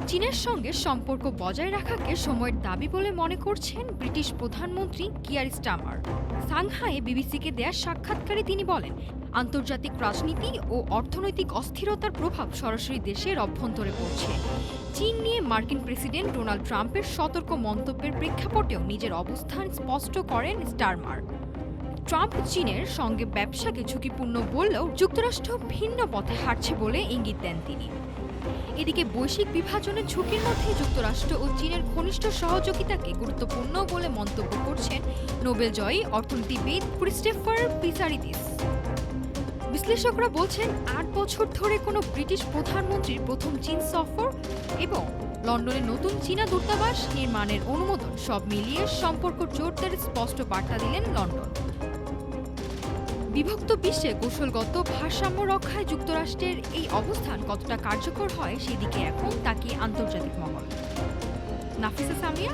চীনের সঙ্গে সম্পর্ক বজায় রাখাকে সময়ের দাবি বলে মনে করছেন ব্রিটিশ প্রধানমন্ত্রী কিয়ার স্টারমার। সাংহাইয়ে বিবিসিকে দেয়া সাক্ষাৎকারে তিনি বলেন, আন্তর্জাতিক রাজনীতি ও অর্থনৈতিক অস্থিরতার প্রভাব সরাসরি দেশের অভ্যন্তরে পড়ছে। চীন নিয়ে মার্কিন প্রেসিডেন্ট ডোনাল্ড ট্রাম্পের সতর্ক মন্তব্যের প্রেক্ষাপটেও নিজের অবস্থান স্পষ্ট করেন স্টারমার। ট্রাম্প চীনের সঙ্গে ব্যবসাকে ঝুঁকিপূর্ণ বললেও যুক্তরাষ্ট্র ভিন্ন পথে হাঁটছে বলে ইঙ্গিত দেন তিনি। এদিকে বৈশ্বিক বিভাজনের ঝুঁকির মধ্যে যুক্তরাষ্ট্র ও চীনের ঘনিষ্ঠ সহযোগিতাকে গুরুত্বপূর্ণ বলে মন্তব্য করছেন নোবেলজয়ী অর্থনীতিবিদ ক্রিস্টোফার পিসারিদিস। বিশ্লেষকরা বলছেন, ৮ বছর ধরে কোনো ব্রিটিশ প্রধানমন্ত্রীর প্রথম চীন সফর এবং লন্ডনে নতুন চীনা দূতাবাস নির্মাণের অনুমোদন সব মিলিয়ে সম্পর্ক জোরদার স্পষ্ট বার্তা দিলেন লন্ডন। বিভক্ত বিশ্বে কৌশলগত ভারসাম্য রক্ষায় যুক্তরাষ্ট্রের এই অবস্থান কতটা কার্যকর হয় সেদিকে এখন তাকিয়ে আন্তর্জাতিক মহল। নাফিসা সামিয়া,